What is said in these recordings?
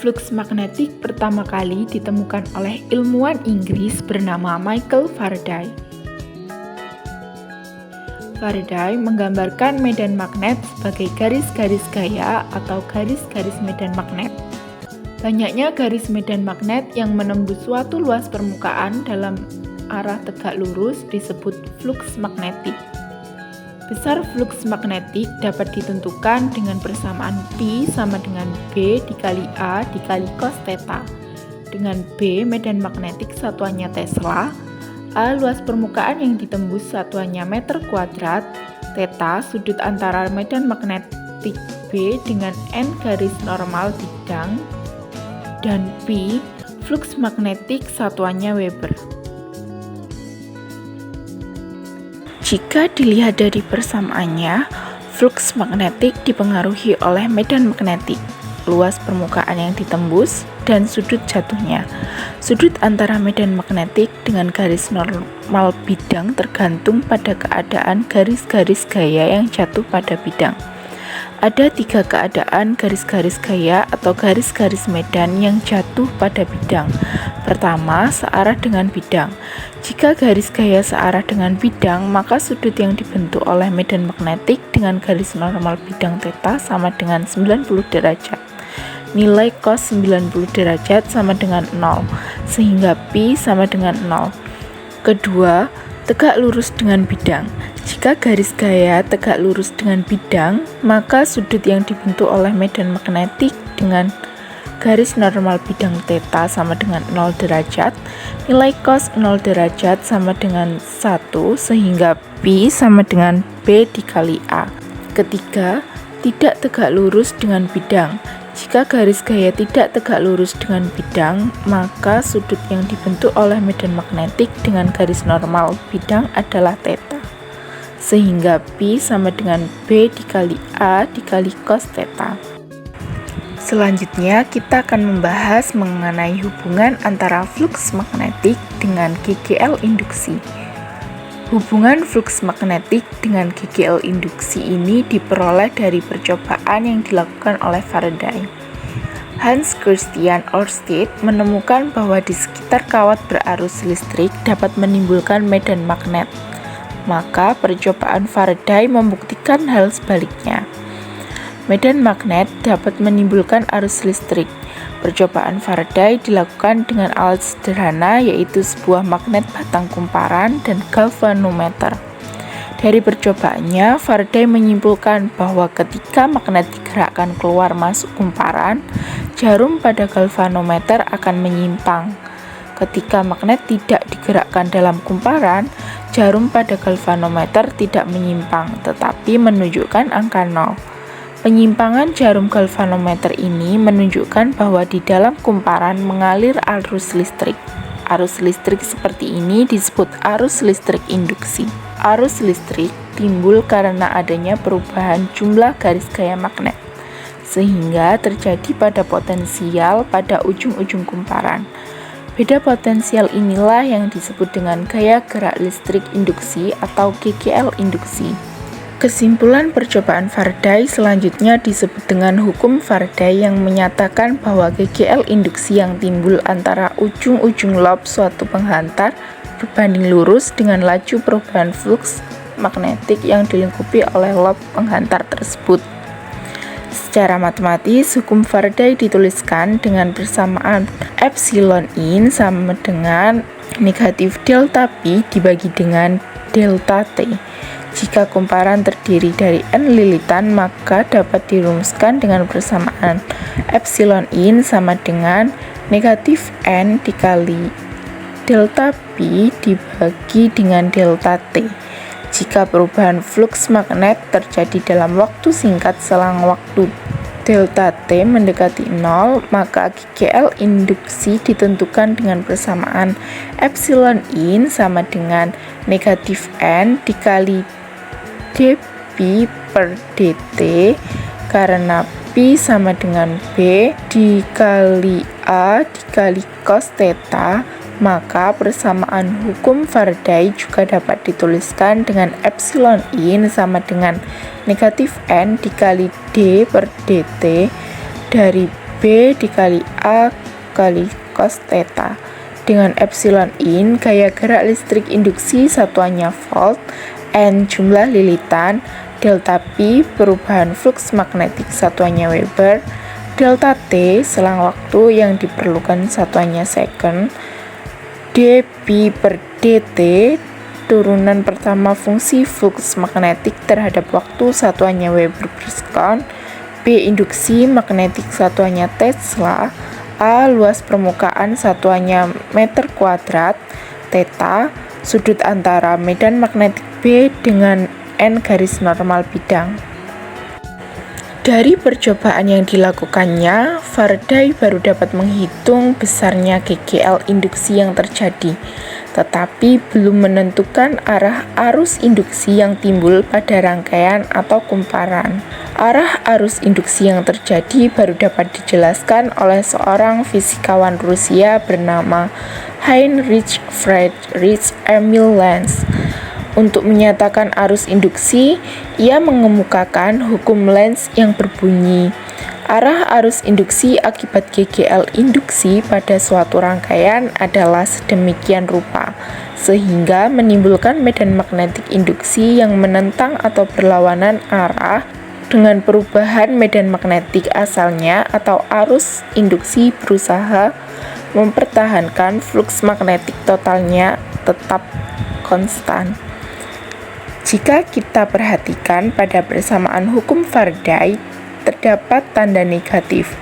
Flux magnetik pertama kali ditemukan oleh ilmuwan Inggris bernama Michael Faraday. Faraday menggambarkan medan magnet sebagai garis-garis gaya atau garis-garis medan magnet. Banyaknya garis medan magnet yang menembus suatu luas permukaan dalam arah tegak lurus disebut flux magnetik. Besar flux magnetik dapat ditentukan dengan persamaan Pi sama dengan B dikali A dikali cos theta. Dengan B medan magnetik satuannya Tesla, A luas permukaan yang ditembus satuannya meter kuadrat, theta sudut antara medan magnetik B dengan N garis normal bidang, dan Pi flux magnetik satuannya Weber. Jika dilihat dari persamaannya, flux magnetik dipengaruhi oleh medan magnetik, luas permukaan yang ditembus, dan sudut jatuhnya. Sudut antara medan magnetik dengan garis normal bidang tergantung pada keadaan garis-garis gaya yang jatuh pada bidang. Ada 3 keadaan garis-garis gaya atau garis-garis medan yang jatuh pada bidang. Pertama, searah dengan bidang. Jika garis gaya searah dengan bidang, maka sudut yang dibentuk oleh medan magnetik dengan garis normal bidang theta sama dengan 90 derajat. Nilai cos 90 derajat sama dengan 0, sehingga Pi sama dengan 0. Kedua, tegak lurus dengan bidang. Jika garis gaya tegak lurus dengan bidang, maka sudut yang dibentuk oleh medan magnetik dengan garis normal bidang theta sama dengan 0 derajat, nilai cos 0 derajat sama dengan 1, sehingga Pi sama dengan B dikali A. Ketiga, tidak tegak lurus dengan bidang. Jika garis gaya tidak tegak lurus dengan bidang, maka sudut yang dibentuk oleh medan magnetik dengan garis normal bidang adalah theta, sehingga Pi sama dengan B dikali A dikali cos theta. Selanjutnya, kita akan membahas mengenai hubungan antara flux magnetik dengan GGL induksi. Hubungan flux magnetik dengan GGL induksi ini diperoleh dari percobaan yang dilakukan oleh Faraday. Hans Christian Ørsted menemukan bahwa di sekitar kawat berarus listrik dapat menimbulkan medan magnet. Maka percobaan Faraday membuktikan hal sebaliknya. Medan magnet dapat menimbulkan arus listrik. Percobaan Faraday dilakukan dengan alat sederhana, yaitu sebuah magnet batang kumparan dan galvanometer. Dari percobaannya, Faraday menyimpulkan bahwa ketika magnet digerakkan keluar masuk kumparan, jarum pada galvanometer akan menyimpang. Ketika magnet tidak digerakkan dalam kumparan, jarum pada galvanometer tidak menyimpang, tetapi menunjukkan angka 0. Penyimpangan jarum galvanometer ini menunjukkan bahwa di dalam kumparan mengalir arus listrik. Arus listrik seperti ini disebut arus listrik induksi. Arus listrik timbul karena adanya perubahan jumlah garis gaya magnet, sehingga terjadi pada potensial pada ujung-ujung kumparan. Beda potensial inilah yang disebut dengan gaya gerak listrik induksi atau GGL induksi. Kesimpulan percobaan Faraday selanjutnya disebut dengan hukum Faraday yang menyatakan bahwa GGL induksi yang timbul antara ujung-ujung lob suatu penghantar berbanding lurus dengan laju perubahan flux magnetik yang dilingkupi oleh lob penghantar tersebut. Secara matematis, hukum Faraday dituliskan dengan persamaan epsilon in sama dengan negatif delta Pi dibagi dengan delta T. Jika kumparan terdiri dari N lilitan, maka dapat dirumuskan dengan persamaan epsilon in sama dengan negatif N dikali delta Pi dibagi dengan delta T. Jika perubahan flux magnet terjadi dalam waktu singkat selang waktu delta T mendekati 0, maka GGL induksi ditentukan dengan persamaan epsilon in sama dengan negatif N dikali dP per dt, karena Pi sama dengan B dikali A dikali cos theta, maka persamaan hukum Faraday juga dapat dituliskan dengan epsilon in sama dengan negatif N dikali D per dt dari B dikali A kali cos theta. Dengan epsilon in, gaya gerak listrik induksi satuannya volt, N jumlah lilitan, delta P perubahan flux magnetik satuannya Weber, delta T selang waktu yang diperlukan satuannya second, dP per dt turunan pertama fungsi flux magnetik terhadap waktu satuannya Weber per sekon, B induksi magnetik satuannya Tesla, A luas permukaan satuannya meter kuadrat, theta sudut antara medan magnetik B dengan N garis normal bidang. Dari percobaan yang dilakukannya, Faraday baru dapat menghitung besarnya GGL induksi yang terjadi, tetapi belum menentukan arah arus induksi yang timbul pada rangkaian atau kumparan. Arah arus induksi yang terjadi baru dapat dijelaskan oleh seorang fisikawan Rusia bernama Heinrich Friedrich Emil Lenz. Untuk menyatakan arus induksi, ia mengemukakan hukum Lenz yang berbunyi, arah arus induksi akibat GGL induksi pada suatu rangkaian adalah sedemikian rupa, sehingga menimbulkan medan magnetik induksi yang menentang atau berlawanan arah dengan perubahan medan magnetik asalnya atau arus induksi berusaha mempertahankan flux magnetik totalnya tetap konstan. Jika kita perhatikan pada persamaan hukum Faraday, terdapat tanda negatif.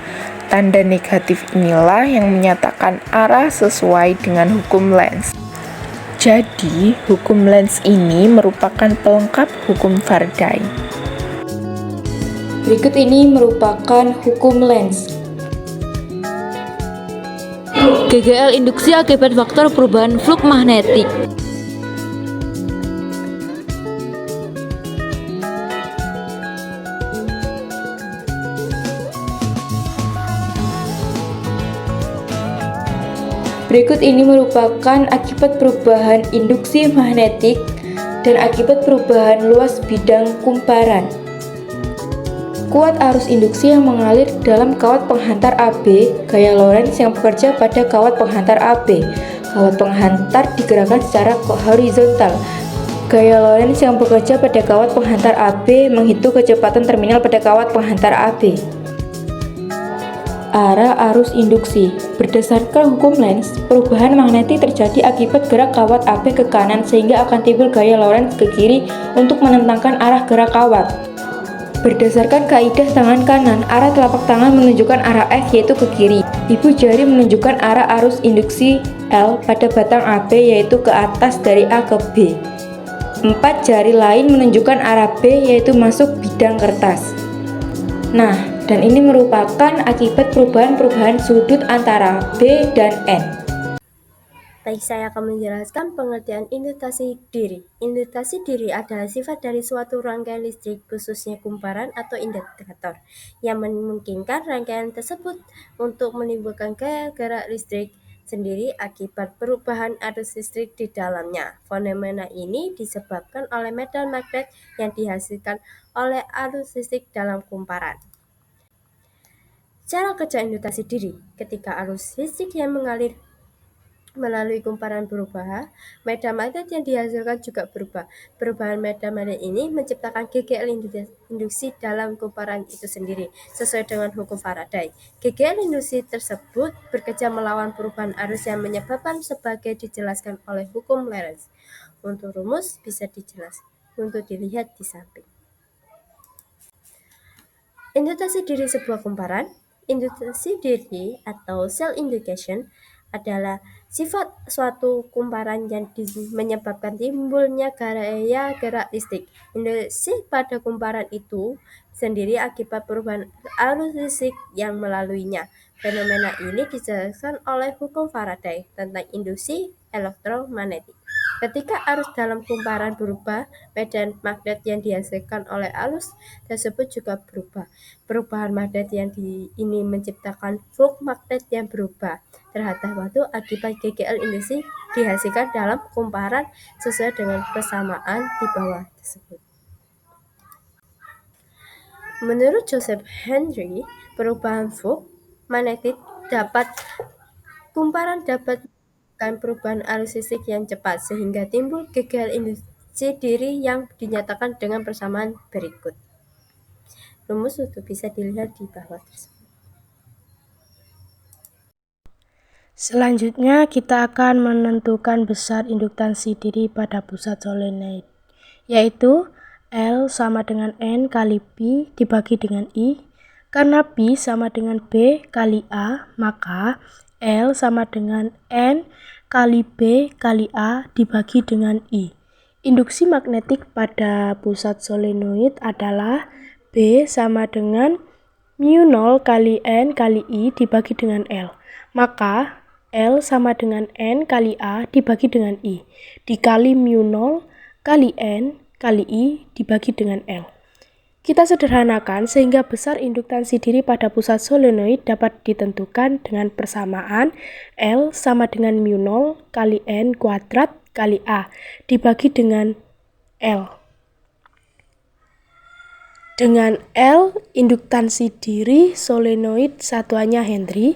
Tanda negatif inilah yang menyatakan arah sesuai dengan hukum Lenz. Jadi, hukum Lenz ini merupakan pelengkap hukum Faraday. Berikut ini merupakan hukum Lenz. GGL induksi akibat faktor perubahan flux magnetik. Berikut ini merupakan akibat perubahan induksi magnetik dan akibat perubahan luas bidang kumparan. Kuat arus induksi yang mengalir dalam kawat penghantar AB, gaya Lorentz yang bekerja pada kawat penghantar AB. Kawat penghantar digerakkan secara horizontal. Gaya Lorentz yang bekerja pada kawat penghantar AB menghitung kecepatan terminal pada kawat penghantar AB. Arah arus induksi. Berdasarkan hukum Lenz, perubahan magnetik terjadi akibat gerak kawat AB ke kanan sehingga akan timbul gaya Lorentz ke kiri untuk menentangkan arah gerak kawat. Berdasarkan kaidah tangan kanan, arah telapak tangan menunjukkan arah F yaitu ke kiri. Ibu jari menunjukkan arah arus induksi L pada batang AB yaitu ke atas dari A ke B. 4 jari lain menunjukkan arah B yaitu masuk bidang kertas. Nah, dan ini merupakan akibat perubahan-perubahan sudut antara B dan N. Baik, saya akan menjelaskan pengertian indutasi diri. Indutasi diri adalah sifat dari suatu rangkaian listrik, khususnya kumparan atau indikator, yang memungkinkan rangkaian tersebut untuk menimbulkan gaya gerak listrik sendiri akibat perubahan arus listrik di dalamnya. Fenomena ini disebabkan oleh medan magnet yang dihasilkan oleh arus listrik dalam kumparan. Cara kerja indutasi diri: ketika arus listrik yang mengalir melalui kumparan berubah, medan magnet yang dihasilkan juga berubah. Perubahan medan magnet ini menciptakan GGL induksi dalam kumparan itu sendiri, sesuai dengan hukum Faraday. GGL induksi tersebut bekerja melawan perubahan arus yang menyebabkan sebagai dijelaskan oleh hukum Lorentz. Untuk rumus bisa untuk dilihat di samping. Indutasi diri sebuah kumparan. Indutasi diri atau self-induction adalah sifat suatu kumparan yang menyebabkan timbulnya gaya gerak listrik. Induksi pada kumparan itu sendiri akibat perubahan arus listrik yang melaluinya. Fenomena ini dijelaskan oleh hukum Faraday tentang induksi elektromagnetik. Ketika arus dalam kumparan berubah, medan magnet yang dihasilkan oleh arus tersebut juga berubah. Perubahan magnet yang ini menciptakan flux magnet yang berubah terhadap waktu akibat GGL induksi dihasilkan dalam kumparan sesuai dengan persamaan di bawah tersebut. Menurut Joseph Henry, perubahan flux magnetik kumparan dapat menyebabkan perubahan arus listrik yang cepat sehingga timbul GGL induksi diri yang dinyatakan dengan persamaan berikut. Rumus itu bisa dilihat di bawah tersebut. Selanjutnya, kita akan menentukan besar induktansi diri pada pusat solenoid, yaitu L sama dengan N kali P dibagi dengan I. Karena P sama dengan B kali A, maka L sama dengan N kali B kali A dibagi dengan I. Induksi magnetik pada pusat solenoid adalah B sama dengan mu0 kali N kali I dibagi dengan L. Maka L sama dengan N kali A dibagi dengan I, dikali mu0 kali N kali I dibagi dengan L. Kita sederhanakan sehingga besar induktansi diri pada pusat solenoid dapat ditentukan dengan persamaan L sama dengan mu0 kali N kuadrat kali A dibagi dengan L. Dengan L induktansi diri solenoid satuannya Henry,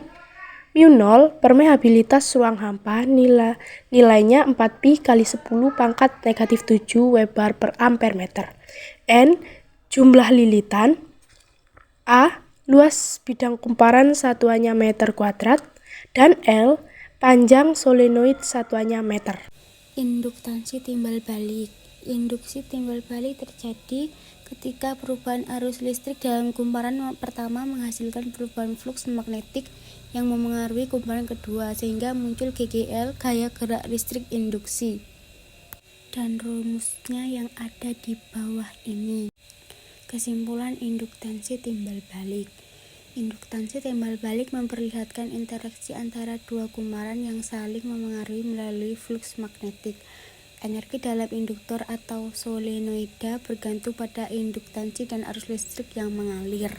mu0 permeabilitas ruang hampa nilainya 4pi kali 10 pangkat negatif 7 Weber per ampere meter. N jumlah lilitan. A luas bidang kumparan satuannya meter kuadrat. Dan L panjang solenoid satuannya meter. Induktansi timbal balik. Induksi timbal balik terjadi ketika perubahan arus listrik dalam kumparan pertama menghasilkan perubahan fluks magnetik yang memengaruhi kumparan kedua sehingga muncul GGL, gaya gerak listrik induksi. Dan rumusnya yang ada di bawah ini. Kesimpulan induktansi timbal balik. Induktansi timbal balik memperlihatkan interaksi antara dua kumparan yang saling memengaruhi melalui fluks magnetik. Energi dalam induktor atau solenoida bergantung pada induktansi dan arus listrik yang mengalir.